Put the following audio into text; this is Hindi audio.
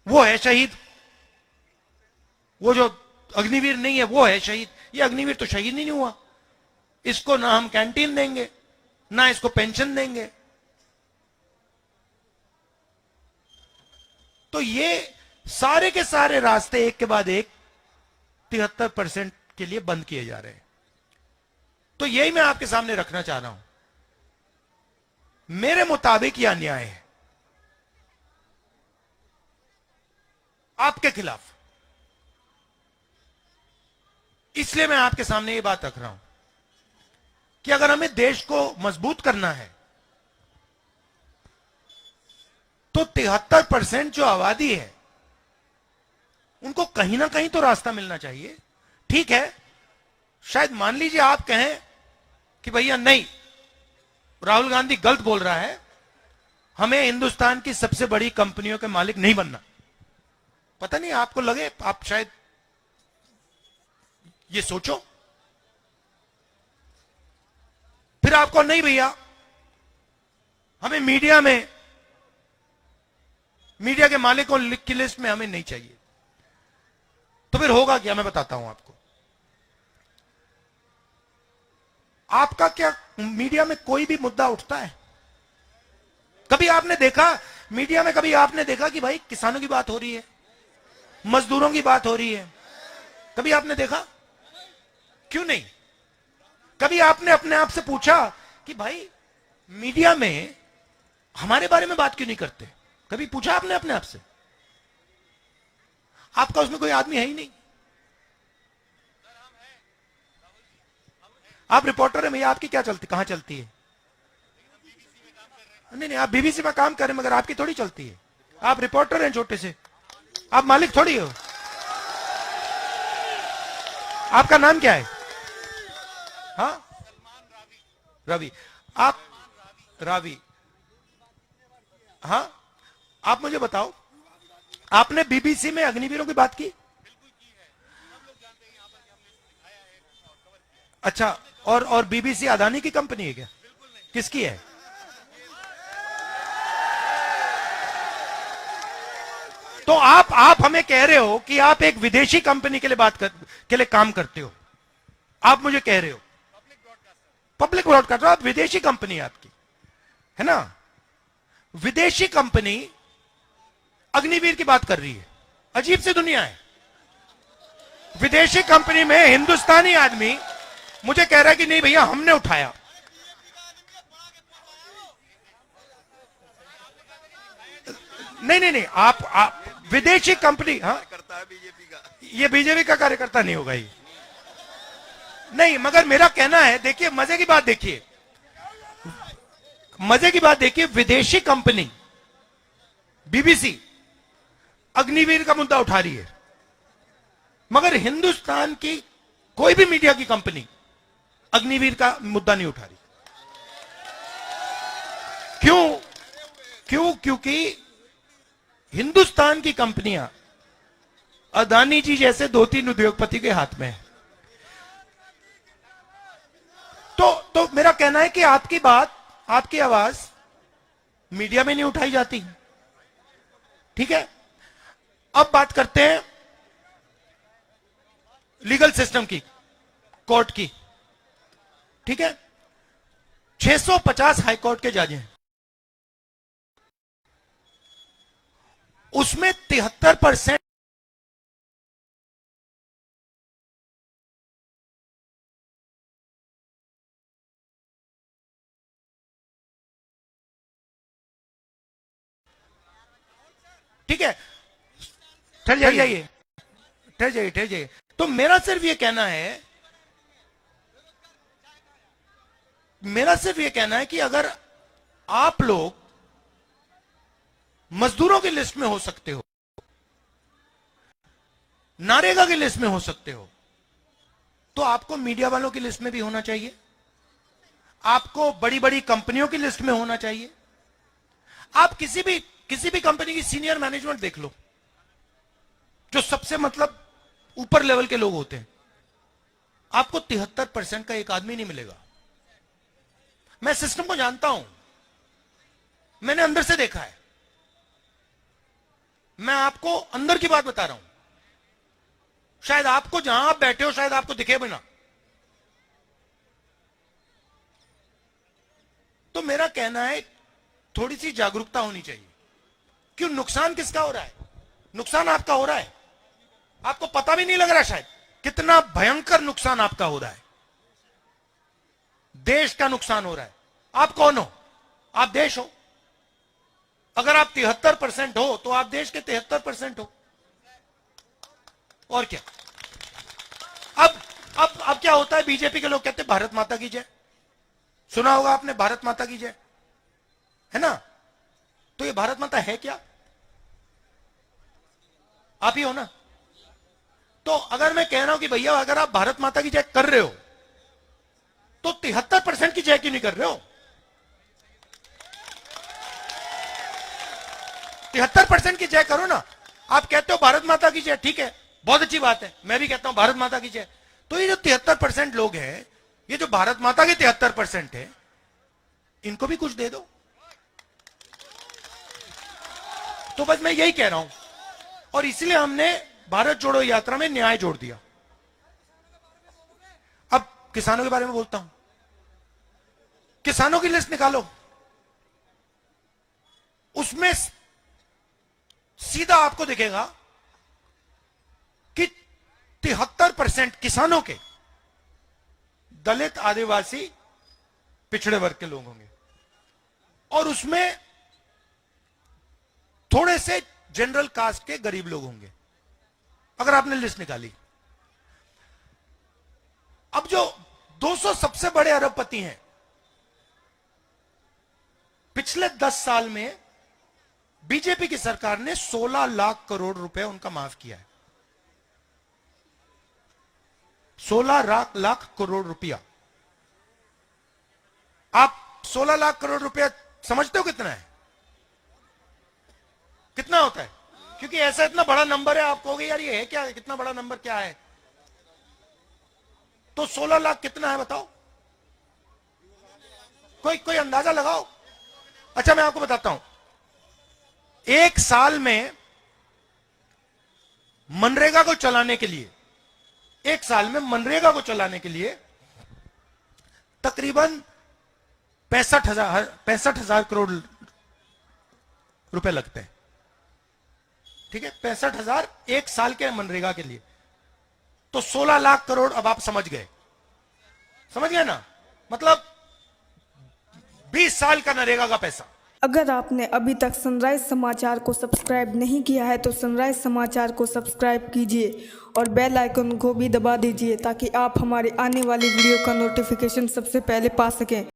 वो है शहीद। वो जो अग्निवीर नहीं है वो है शहीद। ये अग्निवीर तो शहीद ही नहीं हुआ। इसको ना हम कैंटीन देंगे, ना इसको पेंशन देंगे। तो ये सारे के सारे रास्ते एक के बाद एक 73% के लिए बंद किए जा रहे हैं। तो यही मैं आपके सामने रखना चाह रहा हूं। मेरे मुताबिक यह अन्याय है आपके खिलाफ। इसलिए मैं आपके सामने ये बात रख रहा हूं कि अगर हमें देश को मजबूत करना है तो 73% जो आबादी है उनको कहीं ना कहीं तो रास्ता मिलना चाहिए। ठीक है, शायद मान लीजिए आप कहें कि भैया नहीं, राहुल गांधी गलत बोल रहा है, हमें हिंदुस्तान की सबसे बड़ी कंपनियों के मालिक नहीं बनना। पता नहीं आपको लगे, आप शायद ये सोचो। फिर आपको नहीं भैया, हमें मीडिया के मालिकों की लिस्ट में हमें नहीं चाहिए। तो फिर होगा क्या, मैं बताता हूं आपको। आपका क्या मीडिया में कोई भी मुद्दा उठता है? कभी आपने देखा मीडिया में, कभी आपने देखा कि भाई किसानों की बात हो रही है, मजदूरों की बात हो रही है? कभी आपने देखा? क्यों नहीं? कभी आपने अपने आप से पूछा कि भाई मीडिया में हमारे बारे में बात क्यों नहीं करते? कभी पूछा आपने अपने आप से? आपका उसमें कोई आदमी है ही नहीं। आप रिपोर्टर है भैया, आपकी क्या चलती, कहां चलती है? नहीं, आप बीबीसी में काम करें मगर आपकी थोड़ी चलती है। आप रिपोर्टर हैं छोटे से, आप मालिक थोड़ी हो। आपका नाम क्या है? हाँ, रवि। आप रावी, हाँ, आप मुझे बताओ, आपने बीबीसी में अग्निवीरों की बात की? अच्छा, और बीबीसी अदानी की कंपनी है क्या? किसकी है? तो आप हमें कह रहे हो कि आप एक विदेशी कंपनी के लिए काम करते हो। आप मुझे कह रहे हो पब्लिक ब्रॉडकास्टर, आप विदेशी कंपनी आपकी है ना, विदेशी कंपनी अग्निवीर की बात कर रही है। अजीब सी दुनिया है। विदेशी कंपनी में हिंदुस्तानी आदमी मुझे कह रहा है कि नहीं भैया हमने उठाया। नहीं, आप विदेशी कंपनी, हाँ करता है बीजेपी का, ये बीजेपी का कार्यकर्ता नहीं होगा ये। नहीं, मगर मेरा कहना है, देखिए मजे की बात देखिए, विदेशी कंपनी बीबीसी अग्निवीर का मुद्दा उठा रही है, मगर हिंदुस्तान की कोई भी मीडिया की कंपनी अग्निवीर का मुद्दा नहीं उठा रही। क्यों? क्योंकि हिंदुस्तान की कंपनियां अदानी जी जैसे 2-3 उद्योगपति के हाथ में है। तो मेरा कहना है कि आपकी बात, आपकी आवाज मीडिया में नहीं उठाई जाती। ठीक है, अब बात करते हैं लीगल सिस्टम की, कोर्ट की। ठीक है, 650 हाईकोर्ट के जज हैं, उसमें 73% ठीक है, ठहर जाइए। तो मेरा सिर्फ ये कहना है कि अगर आप लोग मजदूरों की लिस्ट में हो सकते हो, नारेगा की लिस्ट में हो सकते हो, तो आपको मीडिया वालों की लिस्ट में भी होना चाहिए, आपको बड़ी बड़ी कंपनियों की लिस्ट में होना चाहिए। आप किसी भी कंपनी की सीनियर मैनेजमेंट देख लो, जो सबसे मतलब ऊपर लेवल के लोग होते हैं, आपको 73% का एक आदमी नहीं मिलेगा। मैं सिस्टम को जानता हूं, मैंने अंदर से देखा है। मैं आपको अंदर की बात बता रहा हूं, शायद आपको जहां आप बैठे हो शायद आपको दिखे भी ना। तो मेरा कहना है थोड़ी सी जागरूकता होनी चाहिए। क्यों? नुकसान किसका हो रहा है? नुकसान आपका हो रहा है, आपको पता भी नहीं लग रहा शायद कितना भयंकर नुकसान आपका हो रहा है। देश का नुकसान हो रहा है। आप कौन हो? आप देश हो। अगर आप 73% हो तो आप देश के 73% हो। और क्या? अब क्या होता है, बीजेपी के लोग कहते हैं भारत माता की जय। सुना होगा आपने, भारत माता की जय, है ना? तो ये भारत माता है क्या? आप ही हो ना? तो अगर मैं कह रहा हूं कि भैया अगर आप भारत माता की जय कर रहे हो तो 73% की जय क्यों नहीं कर रहे हो? 73% की जय करो ना। आप कहते हो भारत माता की जय, ठीक है, बहुत अच्छी बात है, मैं भी कहता हूं भारत माता की जय। तो ये जो 73% लोग हैं, ये जो भारत माता के 73% है, इनको भी कुछ दे दो। तो बस मैं यही कह रहा हूं, और इसलिए हमने भारत जोड़ो यात्रा में न्याय जोड़ दिया। अब किसानों के बारे में बोलता हूं। किसानों की लिस्ट निकालो, उसमें सीधा आपको दिखेगा कि 73% किसानों के दलित, आदिवासी, पिछड़े वर्ग के लोग होंगे, और उसमें थोड़े से जनरल कास्ट के गरीब लोग होंगे, अगर आपने लिस्ट निकाली। अब जो 200 सबसे बड़े अरबपति हैं, पिछले 10 साल में बीजेपी की सरकार ने 16 लाख करोड़ रुपए उनका माफ किया है। 16 लाख करोड़ रुपया। आप 16 लाख करोड़ रुपया समझते हो कितना है? कितना होता है? क्योंकि ऐसा इतना बड़ा नंबर है, आप कहोगे यार ये है क्या, कितना बड़ा नंबर क्या है? तो 16 लाख कितना है बताओ? कोई अंदाजा लगाओ। अच्छा मैं आपको बताता हूं, एक साल में मनरेगा को चलाने के लिए, एक साल में मनरेगा को चलाने के लिए तकरीबन 65,000 करोड़ रुपए लगते हैं। ठीक है, 65,000 एक साल के मनरेगा के लिए। तो 16 लाख करोड़, अब आप समझ गए ना? मतलब 20 साल का नरेगा का पैसा। अगर आपने अभी तक सनराइज समाचार को सब्सक्राइब नहीं किया है तो सनराइज समाचार को सब्सक्राइब कीजिए और बेल आइकन को भी दबा दीजिए ताकि आप हमारे आने वाली वीडियो का नोटिफिकेशन सबसे पहले पा सकें।